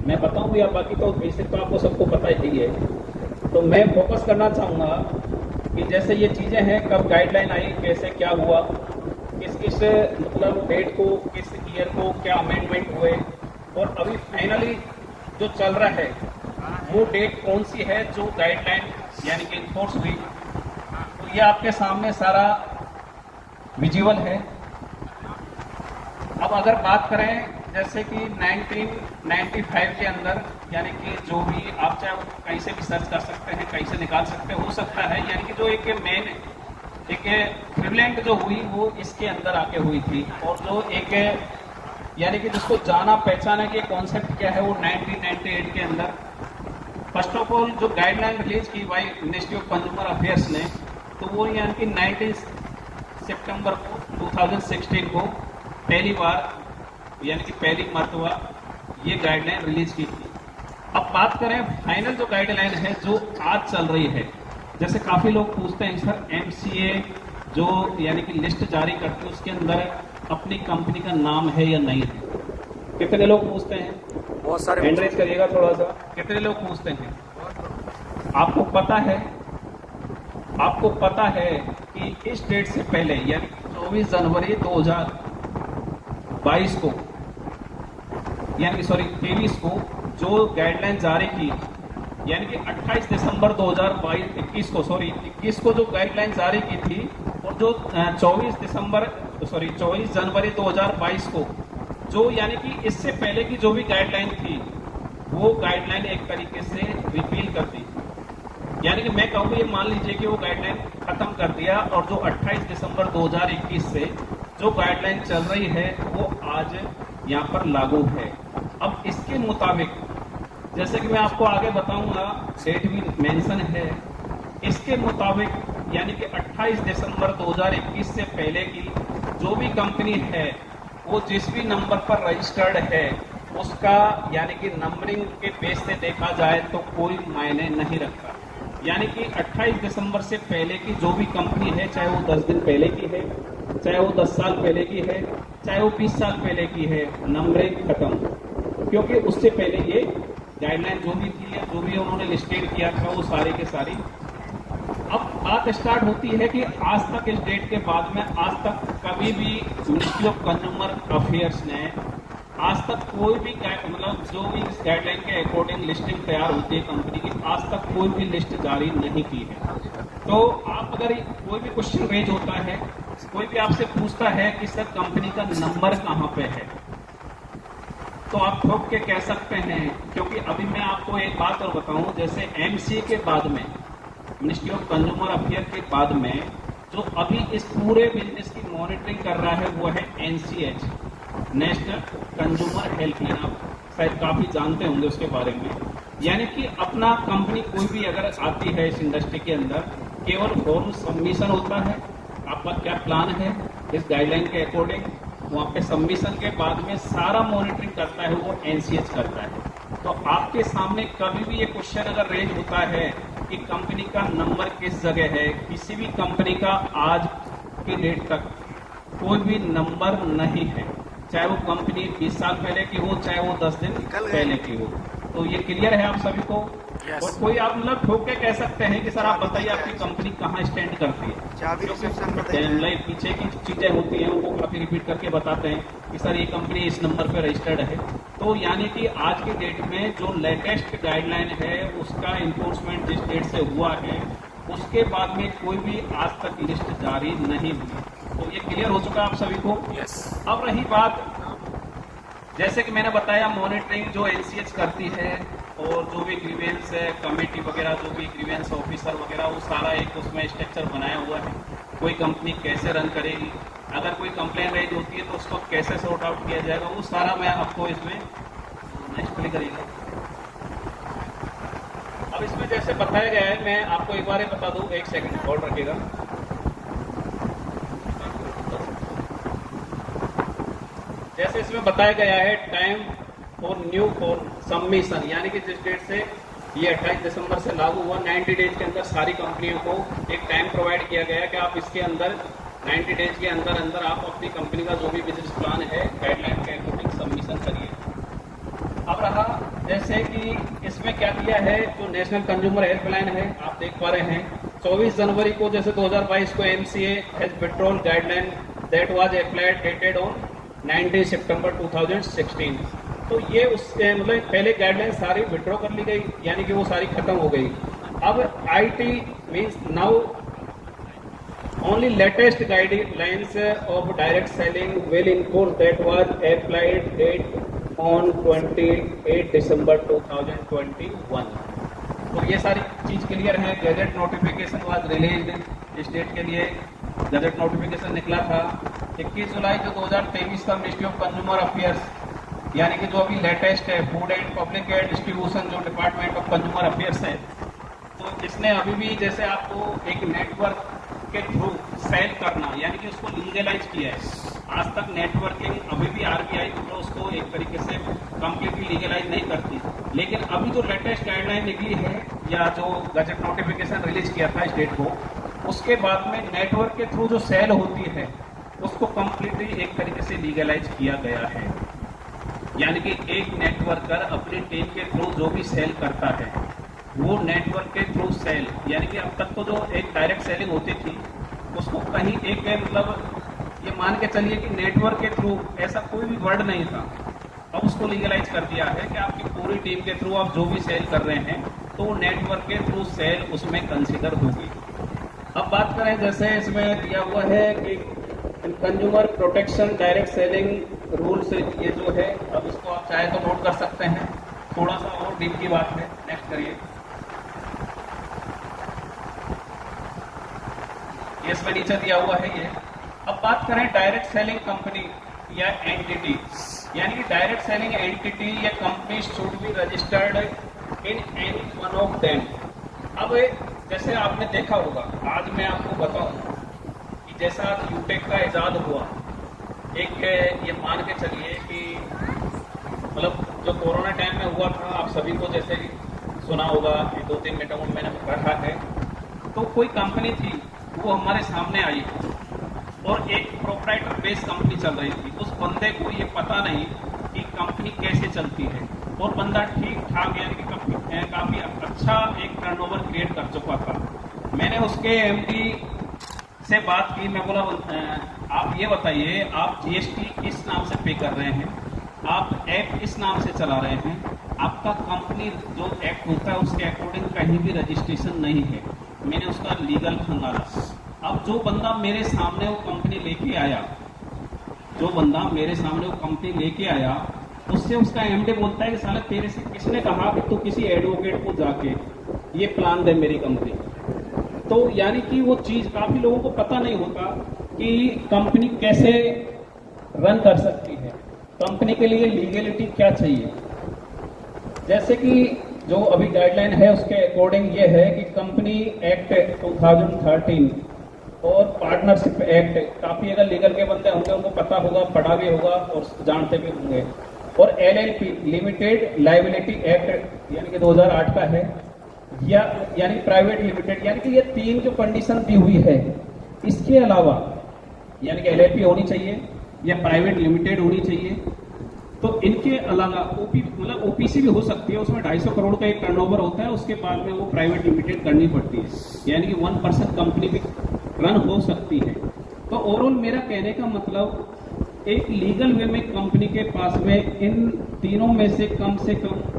मैं बताऊँ या बाकी तो बेसिक तो आपको सबको पता ही है। तो मैं फोकस करना चाहूँगा कि जैसे ये चीज़ें हैं, कब गाइडलाइन आई, कैसे क्या हुआ, किस किस मतलब डेट को, किस ईयर को क्या अमेंडमेंट हुए, और अभी फाइनली जो चल रहा है वो डेट कौन सी है जो गाइडलाइन यानी कि इन्फोर्स हुई। तो ये आपके सामने सारा विजुअल है। अब अगर बात करें जैसे कि 1995 के अंदर, यानी कि जो भी आप चाहे कहीं से भी सर्च कर सकते हैं, कहीं से निकाल सकते हो सकता है, यानी कि जो एक मेन एक प्रिवलेंट जो हुई वो इसके अंदर आके हुई थी, और जो एक यानी कि जिसको जाना पहचाना कि कॉन्सेप्ट क्या है वो 1998 के अंदर फर्स्ट ऑफ ऑल जो गाइडलाइन रिलीज की by ministry of consumer affairs ने, तो वो यानी कि 19 सितंबर को 2016 को पहली बार यानी कि पहली मरतबा ये गाइडलाइन रिलीज की थी। अब बात करें फाइनल जो गाइडलाइन है जो आज चल रही है, जैसे काफी लोग पूछते हैं सर एमसीए जो यानी कि लिस्ट जारी करती है उसके अंदर अपनी कंपनी का नाम है या नहीं है। कितने लोग पूछते हैं? बहुत सारे हैंड रेज करिएगा थोड़ा सा। कितने लोग पूछते हैं? आपको पता है कि इस डेट से पहले यानी 24 जनवरी 2022 को यानी सॉरी 23 को जो गाइडलाइन जारी की, यानी कि 28 दिसंबर 2021 को सॉरी 21 को जो गाइडलाइन जारी की थी, और जो 24 जनवरी 2022 को जो यानी कि इससे पहले की जो भी गाइडलाइन थी वो गाइडलाइन एक तरीके से रिपील कर दी। यानी कि मैं कहूँगा ये मान लीजिए कि वो गाइडलाइन खत्म कर दिया, और जो 28 दिसंबर 2021 से जो गाइडलाइन चल रही है वो आज यहाँ पर लागू है। अब इसके मुताबिक जैसे कि मैं आपको आगे बताऊंगा, डेट भी मेंशन है, इसके मुताबिक यानी कि 28 दिसंबर 2021 से पहले की जो भी कंपनी है वो जिस भी नंबर पर रजिस्टर्ड है उसका यानी कि नंबरिंग के बेस से देखा जाए तो कोई मायने नहीं रखता। यानी कि 28 दिसंबर से पहले की जो भी कंपनी है, चाहे वो 10 दिन पहले की है, चाहे वो 10 साल पहले की है, चाहे वो 20 साल पहले की है, नंबरिंग खत्म, क्योंकि उससे पहले ये गाइडलाइन जो भी थी या जो भी उन्होंने लिस्टेड किया था वो सारी के सारी। अब बात स्टार्ट होती है कि आज तक इस डेट के बाद में आज तक कभी भी मिनिस्ट्री ऑफ कंज्यूमर अफेयर्स ने आज तक कोई भी मतलब जो भी इस गाइडलाइन के अकॉर्डिंग लिस्टिंग तैयार होती है कंपनी की, आज तक कोई भी लिस्ट जारी नहीं की है। तो आप अगर कोई भी क्वेश्चन रेज होता है, कोई भी आपसे पूछता है कि सर कंपनी का नंबर कहाँ पे है, तो आप ठोक के कह सकते हैं, क्योंकि अभी मैं आपको एक बात और बताऊं, जैसे एमसीए के बाद में मिनिस्ट्री ऑफ कंज्यूमर अफेयर के बाद में जो अभी इस पूरे बिजनेस की मॉनिटरिंग कर रहा है वो है एनसीएच, नेशनल कंज्यूमर हेल्पलाइन। आप शायद काफी जानते होंगे उसके बारे में। यानी कि अपना कंपनी कोई भी अगर आती है इस इंडस्ट्री के अंदर, केवल फॉर्म सबमिशन होता है, आपका क्या प्लान है इस गाइडलाइन के अकॉर्डिंग, वहाँ पे सबमिशन के बाद में सारा मॉनिटरिंग करता है वो एनसीएच करता है। तो आपके सामने कभी भी ये क्वेश्चन अगर रेज होता है कि कंपनी का नंबर किस जगह है, किसी भी कंपनी का आज की डेट तक कोई भी नंबर नहीं है, चाहे वो कंपनी 20 साल पहले की हो, चाहे वो 10 दिन पहले की हो। तो ये क्लियर है आप सभी को? Yes. और कोई आप मतलब ठोक के कह सकते हैं कि सर आप बताइए आपकी कंपनी कहाँ स्टैंड करती है, क्योंकि पीछे की चीजें होती हैं उनको काफी रिपीट करके बताते हैं कि सर ये कंपनी इस नंबर पर रजिस्टर्ड है। तो यानी कि आज की डेट में जो लेटेस्ट गाइडलाइन है उसका इन्फोर्समेंट जिस डेट से हुआ है उसके बाद में कोई भी आज तक लिस्ट जारी नहीं हुई। तो ये क्लियर हो चुका आप सभी को? Yes. अब रही बात, जैसे कि मैंने बताया मॉनिटरिंग जो एनसीएच करती है, और जो भी ग्रीवेंस है कमेटी वगैरह, जो भी ग्रीवेंस ऑफिसर वगैरह, वो सारा एक उसमें स्ट्रक्चर बनाया हुआ है। कोई कंपनी कैसे रन करेगी, अगर कोई कंप्लेन रेज होती है तो उसको कैसे सॉर्ट आउट किया जाएगा, वो सारा मैं आपको इसमें नेक्स्ट प्ले करेगा। अब इसमें जैसे बताया गया है, मैं आपको एक बार बता दूं, एक सेकंड होल्ड रखिएगा। जैसे इसमें बताया गया है time for new for submission, यानी कि जिस डेट से ये 28 दिसंबर से लागू हुआ, 90 डेज के अंदर सारी कंपनियों को एक टाइम प्रोवाइड किया गया है कि आप इसके अंदर 90 डेज के अंदर अंदर आप अपनी कंपनी का जो भी बिजनेस प्लान है गाइडलाइन के अकॉर्डिंग सबमिशन करिए। अब रहा जैसे जैसे कि इसमें क्या किया है, जो नेशनल कंज्यूमर हेल्पलाइन है आप देख पा रहे हैं, 24 जनवरी को जैसे 2022 को MCA has withdrawn guideline that was applied dated on 19 सितंबर 2016। तो ये उस मतलब पहले गाइडलाइन सारी विथड्रॉ कर ली गई, यानी कि वो सारी खत्म हो गई। अब IT means now only latest guidelines of direct selling will enforce that was applied date on 28 December 2021। तो ये सारी चीज क्लियर है। Gadget notification was released, state के लिए गैजेट नोटिफिकेशन निकला था 21 जुलाई जो 2023 का मिनिस्ट्री ऑफ कंज्यूमर अफेयर्स, यानी कि जो अभी लेटेस्ट है फूड एंड पब्लिक डिस्ट्रीब्यूशन जो डिपार्टमेंट ऑफ कंज्यूमर अफेयर्स है, तो इसने अभी भी जैसे आपको एक नेटवर्क के थ्रू सेल करना यानी कि उसको लीगलाइज किया है। आज तक नेटवर्किंग अभी भी आरबीआई तो उसको एक तरीके से कंप्लीटली लीगलाइज नहीं करती, लेकिन अभी जो लेटेस्ट गाइडलाइन निकली है या जो गजट नोटिफिकेशन रिलीज किया था स्टेट को, उसके बाद में नेटवर्क के थ्रू जो सेल होती है उसको कंप्लीटली एक तरीके से लीगलाइज किया गया है। यानी कि एक नेटवर्कर अपनी टीम के थ्रू जो भी सेल करता है वो नेटवर्क के थ्रू सेल, यानी कि अब तक तो जो एक डायरेक्ट सेलिंग होती थी उसको कहीं एक मतलब ये मान के चलिए कि नेटवर्क के थ्रू ऐसा कोई भी वर्ड नहीं था। अब उसको लीगलाइज कर दिया है कि आपकी पूरी टीम के थ्रू आप जो भी सेल कर रहे हैं तो वो नेटवर्क के थ्रू सेल उसमें कंसिडर होगी। अब बात करें जैसे इसमें दिया हुआ है कि consumer protection direct selling rules, ये जो है अब इसको आप चाहे तो नोट कर सकते हैं, थोड़ा सा और डीप की बात है। नेक्स्ट करिए। इसमें नीचे दिया हुआ है ये। अब बात करें डायरेक्ट सेलिंग कंपनी या एंटिटी, यानी कि डायरेक्ट सेलिंग एंटिटी या company should be registered in any one of them. अब जैसे आपने देखा होगा, आज मैं आपको बताऊं कि जैसा आज यूटेक का इजाद हुआ, एक ये मान के चलिए कि मतलब जो कोरोना टाइम में हुआ था, आप सभी को जैसे सुना होगा, 2-3 मिनटों में मैंने पढ़ा है, तो कोई कंपनी थी वो हमारे सामने आई और एक प्रोप्राइटर बेस्ड कंपनी चल रही थी। उस बंदे को ये पता नहीं कि कंपनी कैसे चलती है और बंदा ठीक ठाक यानी कि काफी अच्छा एक टर्नओवर क्रिएट कर चुका था। मैंने उसके एमडी से बात की, मैं बोला आप ये बताइए आप जीएसटी किस नाम से पे कर रहे हैं, आप ऐप किस नाम से चला रहे हैं, आपका कंपनी जो एक्ट होता है उसके अकॉर्डिंग कहीं भी रजिस्ट्रेशन नहीं है। मैंने उसका लीगल खंगाला। अब जो बंदा मेरे सामने वो कंपनी लेके आया, जो बंदा मेरे सामने वो कंपनी लेके आया, उससे उसका एमडी बोलता है कि साला तेरे से किसने कहा कि तू किसी एडवोकेट को जाके ये प्लान दे मेरी कंपनी। तो यानी कि वो चीज काफी लोगों को पता नहीं होता कि कंपनी कैसे रन कर सकती है, कंपनी के लिए लीगलिटी क्या चाहिए। जैसे कि जो अभी गाइडलाइन है उसके अकॉर्डिंग ये है कि कंपनी एक्ट 2013 और पार्टनरशिप एक्ट, काफी अगर लीगल के बंदे होंगे उनको पता होगा, पढ़ा भी होगा और जानते भी होंगे, और एलएलपी लिमिटेड लायबिलिटी एक्ट यानी कि 2008 का है, या यानी प्राइवेट लिमिटेड, यानी कि ये 3 जो कंडीशन दी हुई है, इसके अलावा यानी कि एलएलपी होनी चाहिए या प्राइवेट लिमिटेड होनी चाहिए। तो इनके अलावा मतलब ओपीसी भी हो सकती है, उसमें 250 करोड़ का एक टर्नओवर होता है, उसके बाद में वो प्राइवेट लिमिटेड करनी पड़ती है, यानी कि 1% कंपनी भी रन हो सकती है। तो ओवरऑल मेरा कहने का मतलब एक लीगल वे में कंपनी के पास में इन तीनों में से कम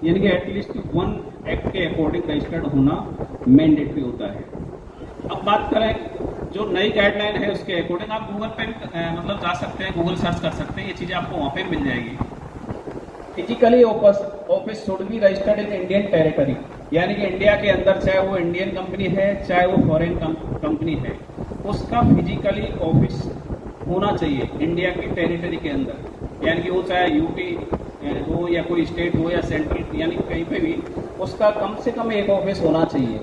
यानी कि एटलीस्ट 1 एक्ट के अकॉर्डिंग रजिस्टर्ड होना मैंडेटरी होता है। अब बात करें जो नई गाइडलाइन है उसके अकॉर्डिंग, आप गूगल पे मतलब जा सकते हैं, गूगल सर्च कर सकते हैं, ये चीजें आपको वहां पे मिल जाएगी। Physically office should be registered in Indian territory, यानी कि इंडिया के अंदर, चाहे वो इंडियन कंपनी है चाहे वो फॉरेन कंपनी है, उसका फिजिकली ऑफिस होना चाहिए इंडिया की टेरिटरी के अंदर, यानी कि वो चाहे यूटी हो या कोई स्टेट हो या सेंट्रल, यानी कहीं पे भी उसका कम से कम एक ऑफिस होना चाहिए।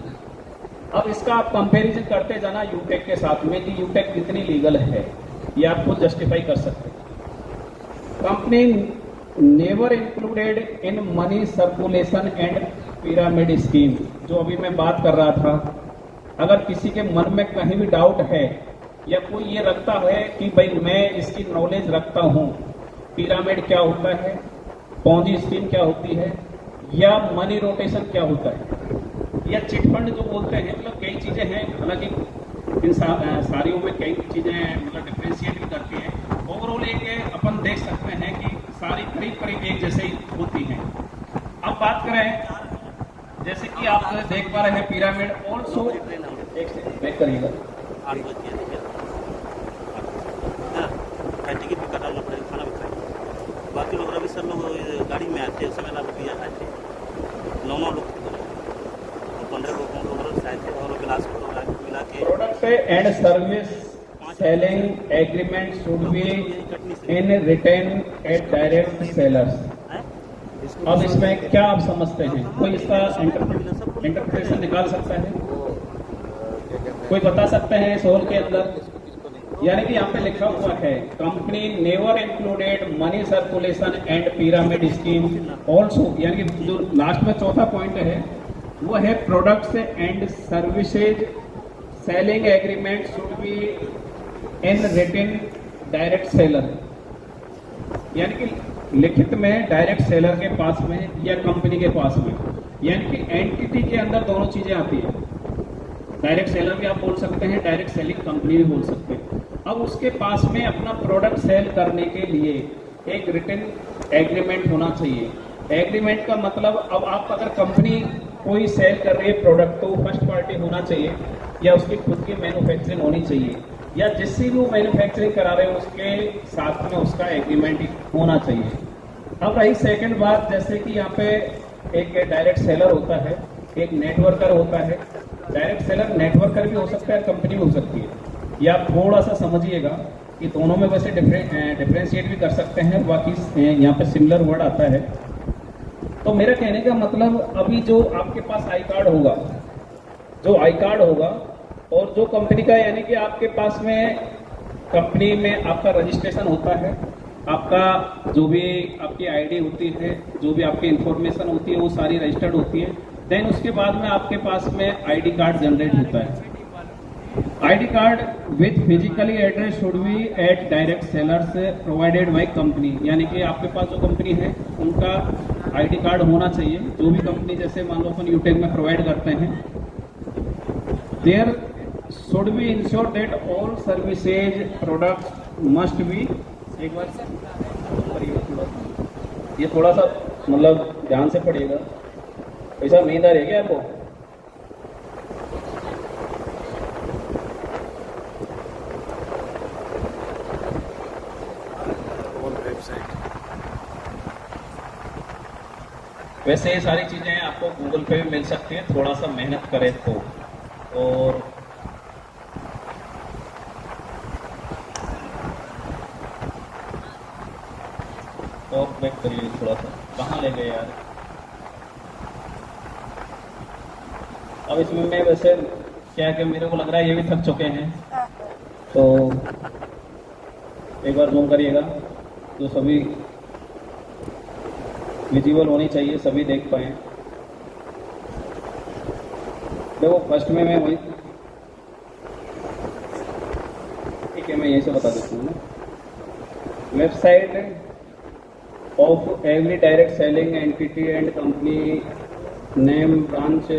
अब इसका आप कंपैरिजन करते जाना यूटेक के साथ में कि यूटेक कितनी लीगल है, ये आप खुद जस्टिफाई कर सकते हैं। Company never included in money circulation and pyramid scheme, जो अभी मैं बात कर रहा था, अगर किसी के मन में कहीं भी डाउट है या कोई ये रखता है कि भाई मैं इसकी नॉलेज रखता हूं, पिरामिड क्या होता है, पॉन्जी स्कीम क्या होती है, या मनी रोटेशन क्या होता है, या चिट फंड जो बोलते हैं, मतलब कई चीज़ें हैं। हालांकि इन सारियों में कई चीज़ें मतलब डिफ्रेंशिएट भी करती हैं। ओवरऑल एक अपन देख सकते हैं कि सारी करीब करीब एक जैसे ही होती हैं। अब बात करें जैसे कि आप देख पा रहे हैं पिरामिड ऑल्सो, एक सेकंड बैक करिएगा, टिकट भी कटाना पड़ेगा, खाना भी खाएंगे। बाकी लोग रवि सर लोग गाड़ी में आते हैं, उस समय लाभ दिया आए थे 9 लोग थे और 15 लोग आए थे और बिलासपुर मिला के। Product and service selling agreement should be in return at direct sellers. अब इसमें क्या आप समझते हैं, कोई इसका इंटरप्रिटेशन निकाल सकता है, कोई बता सकते हैं इस होल के अंदर? यानी कि यहाँ पे लिखा हुआ है company never included money circulation and pyramid scheme also, यानी कि जो लास्ट में चौथा पॉइंट है वो है products and services selling agreement should be in written direct seller, यानी कि लिखित में डायरेक्ट सेलर के पास में या कंपनी के पास में, यानी कि एंटिटी के अंदर दोनों चीजें आती है। डायरेक्ट सेलर भी आप बोल सकते हैं, डायरेक्ट सेलिंग कंपनी भी बोल सकते हैं। अब उसके पास में अपना प्रोडक्ट सेल करने के लिए एक रिटन एग्रीमेंट होना चाहिए। एग्रीमेंट का मतलब, अब आप अगर कंपनी कोई सेल कर रही है प्रोडक्ट, तो फर्स्ट पार्टी होना चाहिए या उसकी खुद की मैन्युफैक्चरिंग होनी चाहिए, या जिससे भी वो मैन्युफैक्चरिंग करा रहे हैं उसके साथ में उसका एग्रीमेंट होना चाहिए। अब रही सेकंड बात, जैसे कि यहाँ पे एक डायरेक्ट सेलर होता है, एक नेटवर्कर होता है। डायरेक्ट सेलर नेटवर्कर भी हो सकता है, कंपनी भी हो सकती है। या आप थोड़ा सा समझिएगा कि दोनों में वैसे डिफ्रेंशिएट भी कर सकते हैं, बाकी यहाँ पे सिमिलर वर्ड आता है। तो मेरा कहने का मतलब, अभी जो आपके पास आई कार्ड होगा, जो आई कार्ड होगा और जो कंपनी का, यानी कि आपके पास में कंपनी में आपका रजिस्ट्रेशन होता है, आपका जो भी आपकी आईडी होती है, जो भी आपकी इंफॉर्मेशन होती है वो सारी रजिस्टर्ड होती है। देन उसके बाद में आपके पास में आईडी कार्ड जनरेट होता है। ID card with physically address should be at direct sellers provided by company, यानी कि आपके पास जो कंपनी है उनका आईडी कार्ड होना चाहिए, जो भी कंपनी, जैसे मान लो अपन यूटेक में प्रोवाइड करते हैं। There should be ensure that all services product must be, एक बार ये थोड़ा सा मतलब ध्यान से पढ़िएगा, ऐसा नींद आ रही है क्या आपको? वैसे ये सारी चीजें आपको गूगल पे भी मिल सकती हैं, थोड़ा सा मेहनत करें तो। और बैक करिए थोड़ा सा, कहाँ ले गए यार? अब इसमें मैं वैसे क्या मेरे को लग रहा है ये भी थक चुके हैं, तो एक बार जूम करिएगा, तो सभी विजिबल होनी चाहिए, सभी देख पाए। देखो फर्स्ट में मैं वही, ठीक है, मैं यहीं से बता देता हूँ ना। Website of every direct selling entity and company name, branch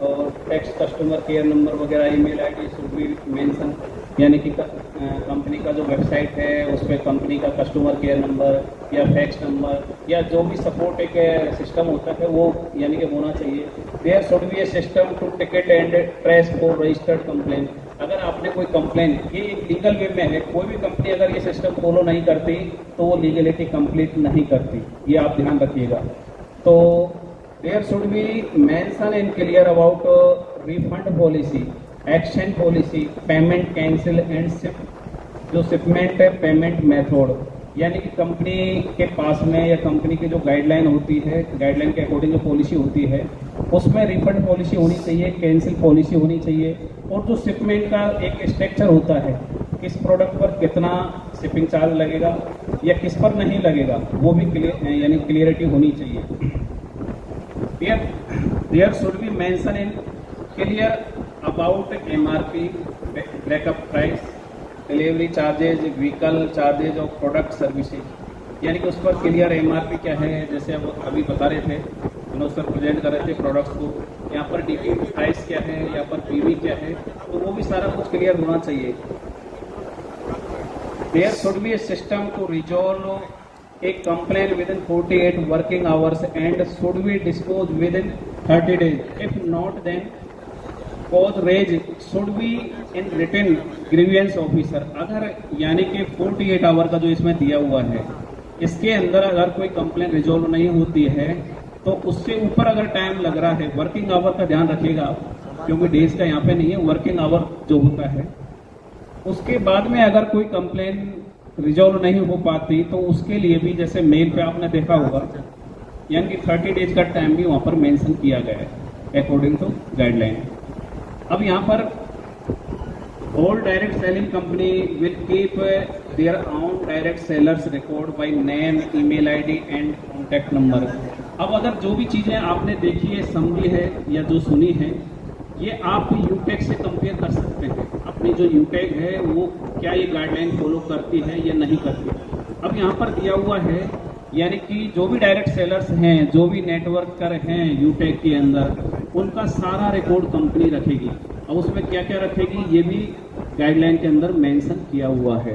और टेक्स्ट, कस्टमर केयर नंबर वगैरह, email ID should be mention, यानी कि कंपनी का जो वेबसाइट है उस पर कंपनी का कस्टमर केयर नंबर या फैक्स नंबर या जो भी सपोर्ट एक सिस्टम होता है वो यानी कि होना चाहिए। There should be a system to ticket and trace for registered complain. अगर आपने कोई कंप्लेन, ये लीगल वे में है, कोई भी कंपनी अगर ये सिस्टम फॉलो नहीं करती तो वो लीगलिटी कंप्लीट नहीं करती, ये आप ध्यान रखिएगा। तो there should be mention in clear about refund policy, exchange policy, payment cancel and जो शिपमेंट है पेमेंट मेथड, यानी कि कंपनी के पास में या कंपनी की जो गाइडलाइन होती है, गाइडलाइन के अकॉर्डिंग जो पॉलिसी होती है उसमें रिफंड पॉलिसी होनी चाहिए, कैंसिल पॉलिसी होनी चाहिए, और जो शिपमेंट का एक स्ट्रक्चर होता है, किस प्रोडक्ट पर कितना शिपिंग चार्ज लगेगा या किस पर नहीं लगेगा, वो भी क्लियर यानी क्लियरिटी होनी चाहिए। There should be mention in clear about MRP, breakup price, delivery charges, vehicle charges और प्रोडक्ट सर्विसेज, यानी कि उस पर क्लियर MRP क्या है, जैसे अब अभी बता रहे थे विनोद सर प्रेजेंट कर रहे थे प्रोडक्ट्स को, यहाँ पर डीपी प्राइस क्या है, यहाँ पर पीवी क्या है, तो वो भी सारा कुछ क्लियर होना चाहिए। There should be a system to resolve a complaint within 48 working hours and should be dispose within 30 days। If not then cause raise should be in written grievance officer. अगर यानी कि 48 our का जो इसमें दिया हुआ है, इसके अंदर अगर कोई कंप्लेंट रिजॉल्व नहीं होती है तो उससे ऊपर अगर टाइम लग रहा है, वर्किंग आवर का ध्यान रखिएगा क्योंकि डेज का यहाँ पे नहीं है, वर्किंग आवर जो होता है, उसके बाद में अगर कोई कंप्लेंट रिजॉल्व नहीं हो पाती तो उसके लिए भी जैसे मेल पे आपने देखा होगा, यानी कि 30 डेज का टाइम भी वहां पर मेंशन किया गया है अकॉर्डिंग टू गाइडलाइन। अब यहाँ पर all direct selling company will keep their own direct sellers record by name, email ID and contact number। अब अगर जो भी चीजें आपने देखी है, समझी है या जो सुनी है, ये आप यूटेक से कंपेयर कर सकते हैं। अपनी जो यूटेक है वो क्या ये गाइडलाइन फॉलो करती है या नहीं करती। अब यहाँ पर दिया हुआ है यानी कि जो भी डायरेक्ट सेलर्स हैं, जो भी नेटवर्कर हैं यूटेक के अंदर, उनका सारा रिकॉर्ड कंपनी रखेगी। अब उसमें क्या क्या रखेगी ये भी गाइडलाइन के अंदर मेंशन किया हुआ है।